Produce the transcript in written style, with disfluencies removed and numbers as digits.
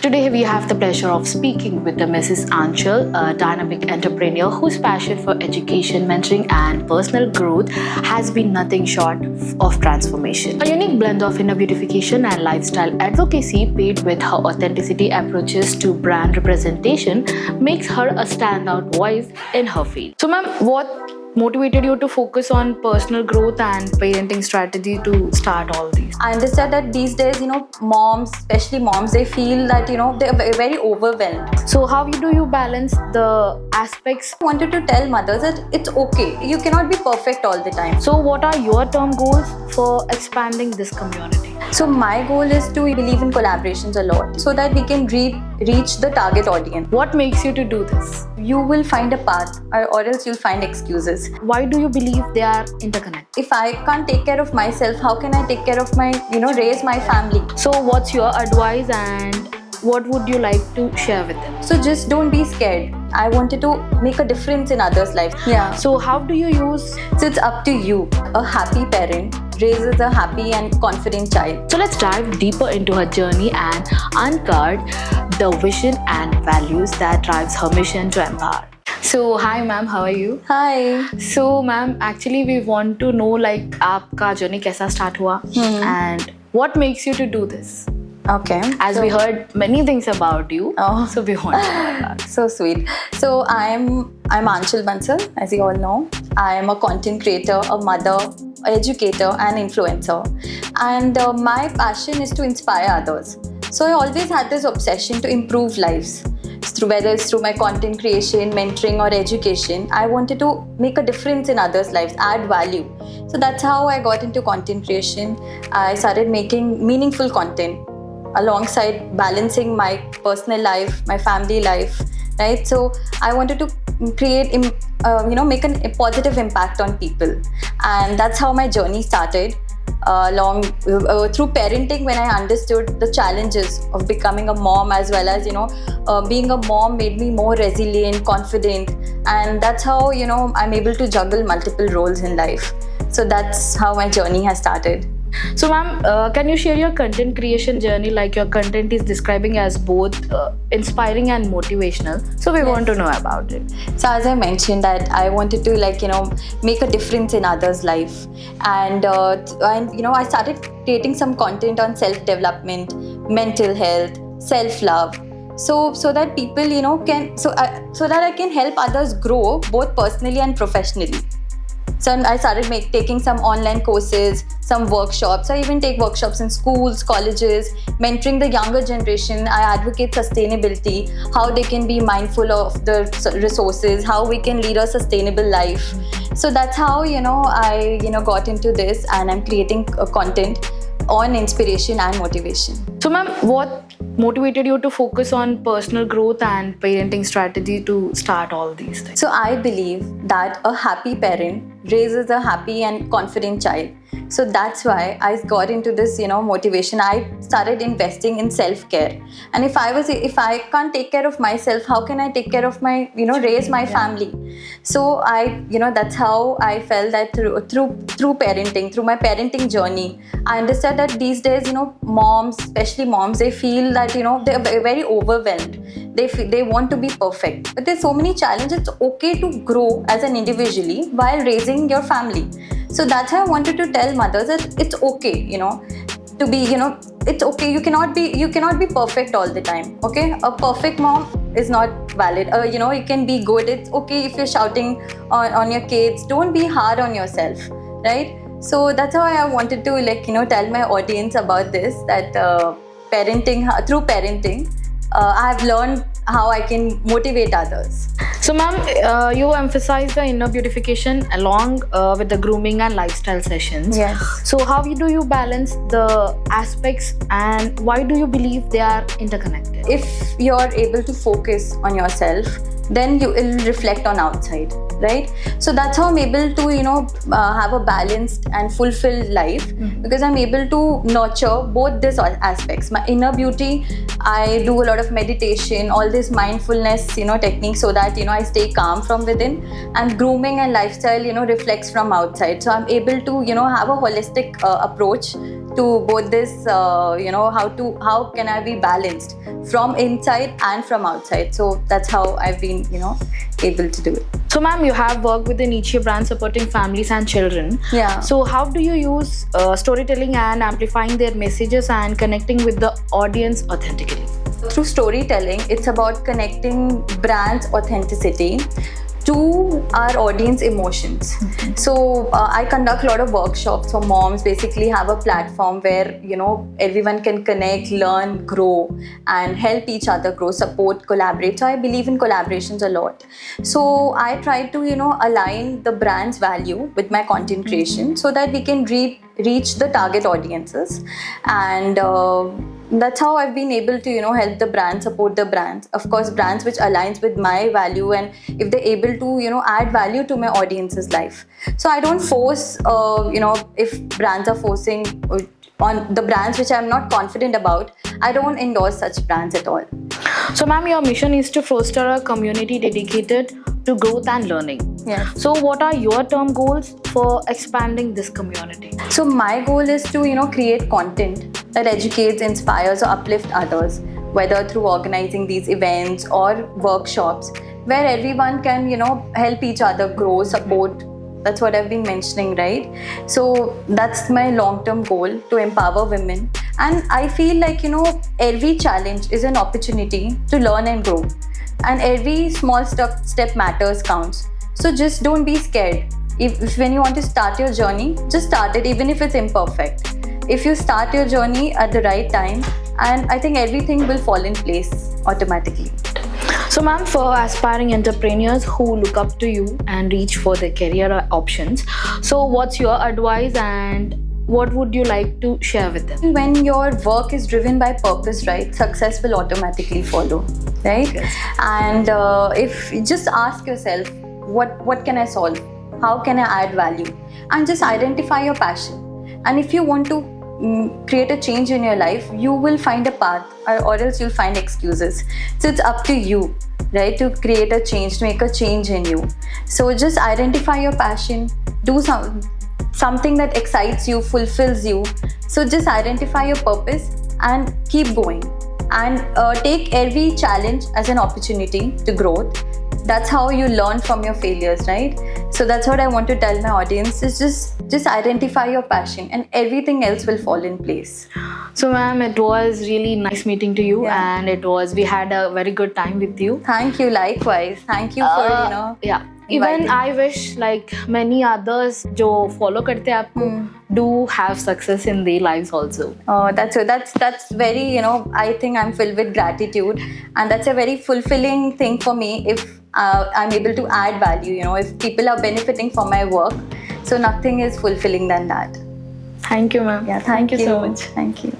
Today, we have the pleasure of speaking with the Mrs. Anchal, a dynamic entrepreneur whose passion for education, mentoring, and personal growth has been nothing short of transformation. A unique blend of inner beautification and lifestyle advocacy, paired with her authenticity approaches to brand representation, makes her a standout voice in her field. So, ma'am, what motivated you to focus on personal growth and parenting strategy to start all these? I understand that these days, moms, especially moms, they feel that, they're very overwhelmed. So how do you balance the aspects? I wanted to tell mothers that it's okay. You cannot be perfect all the time. So what are your term goals for expanding this community? So my goal is to believe in collaborations a lot so that we can reach the target audience. What makes you to do this? You will find a path or else you'll find excuses. Why do you believe they are interconnected? If I can't take care of myself, how can I take care of my, raise my family? So what's your advice and what would you like to share with them? So just don't be scared. I wanted to make a difference in others' lives. Yeah. So how do you use? So it's up to you. A happy parent raises a happy and confident child. So let's dive deeper into her journey and uncover the vision and values that drives her mission to empower. So hi ma'am, how are you? Hi. So ma'am, actually we want to know आपका journey कैसा start हुआ and what makes you to do this? Okay. As we heard many things about you, so we want to know about it. So sweet. So I'm Anchal Bansal, as you all know. I am a content creator, a mother, educator, and influencer. And my passion is to inspire others. So I always had this obsession to improve lives. Whether it's through my content creation, mentoring, or education, I wanted to make a difference in others' lives, add value. So that's how I got into content creation. I started making meaningful content alongside balancing my personal life, my family life, right? So I wanted to create, make a positive impact on people. And that's how my journey started. Through parenting, when I understood the challenges of becoming a mom, as well as being a mom made me more resilient, confident, and that's how I'm able to juggle multiple roles in life. So that's how my journey has started. So ma'am, can you share your content creation journey? Like your content is describing as both inspiring and motivational. So we want to know about it. So as I mentioned that I wanted to make a difference in others' life, and I started creating some content on self-development, mental health, self-love. So that people so that I can help others grow both personally and professionally. So I started taking some online courses, some workshops. I even take workshops in schools, colleges, mentoring the younger generation. I advocate sustainability, how they can be mindful of the resources, how we can lead a sustainable life. So that's how I got into this, and I'm creating content on inspiration and motivation. So ma'am, what motivated you to focus on personal growth and parenting strategy to start all these things? So I believe that a happy parent raises a happy and confident child. So that's why I got into this, motivation. I started investing in self-care. And if I can't take care of myself, how can I take care of my, raise my family? So that's how I felt that through parenting, through my parenting journey, I understand that these days, moms, especially moms, they feel that, they're very overwhelmed. They want to be perfect. But there's so many challenges. It's okay to grow as an individually while raising your family. So that's how I wanted to tell mothers that it's okay, to be, it's okay. You cannot be perfect all the time. Okay, a perfect mom is not valid. You can be good. It's okay if you're shouting on your kids. Don't be hard on yourself, right? So that's how I wanted to tell my audience about this, that through parenting, I've learned how I can motivate others. So ma'am, you emphasize the inner beautification along with the grooming and lifestyle sessions. Yes. So how do you balance the aspects and why do you believe they are interconnected? If you're able to focus on yourself, then you will reflect on outside, right? So that's how I'm able to have a balanced and fulfilled life, because I'm able to nurture both these aspects. My inner beauty, I do a lot of meditation, all this mindfulness techniques, so that I stay calm from within, and grooming and lifestyle reflects from outside. So I'm able to have a holistic approach to both this, how can I be balanced from inside and from outside. So that's how I've been, able to do it. So ma'am, you have worked with the Nietzsche brand supporting families and children. Yeah. So how do you use storytelling and amplifying their messages and connecting with the audience authentically? Through storytelling, it's about connecting brand's authenticity to our audience emotions. So I conduct a lot of workshops for moms, basically have a platform where everyone can connect, learn, grow, and help each other grow, support, collaborate. So I believe in collaborations a lot. So I try to align the brand's value with my content creation so that we can reach the target audiences, and that's how I've been able to help the brand, support the brands, of course brands which aligns with my value, and if they're able to add value to my audience's life. So I don't force if brands are forcing on the brands which I'm not confident about, I don't endorse such brands at all. So ma'am, your mission is to foster a community dedicated to growth and learning. Yes. So what are your term goals for expanding this community? So my goal is to create content that educates, inspires, or uplifts others, whether through organizing these events or workshops where everyone can help each other grow, support. That's what I've been mentioning, right? So that's my long-term goal, to empower women. And I feel like every challenge is an opportunity to learn and grow, and every small step matters, counts. So just don't be scared. If when you want to start your journey, just start it, even if it's imperfect. If you start your journey at the right time, and I think everything will fall in place automatically. So ma'am, for aspiring entrepreneurs who look up to you and reach for their career options, so what's your advice and what would you like to share with them? When your work is driven by purpose, right, success will automatically follow, right? Yes. And if you just ask yourself, what can I solve? How can I add value? And just identify your passion. And if you want to create a change in your life, you will find a path, or else you'll find excuses. So it's up to you, right, to create a change, to make a change in you. So just identify your passion, do something that excites you, fulfills you. So just identify your purpose and keep going, and take every challenge as an opportunity to growth. That's how you learn from your failures, right? So that's what I want to tell my audience, is just identify your passion and everything else will fall in place. So ma'am, it was really nice meeting to you. Yeah. And we had a very good time with you. Thank you, likewise. Thank you for yeah. Even inviting. I wish like many others जो follow करते हैं आपको do have success in their lives also. That's very I think I'm filled with gratitude, and that's a very fulfilling thing for me if I'm able to add value. If people are benefiting from my work, so nothing is fulfilling than that. Thank you, ma'am. Yeah, Thank you so much. Thank you.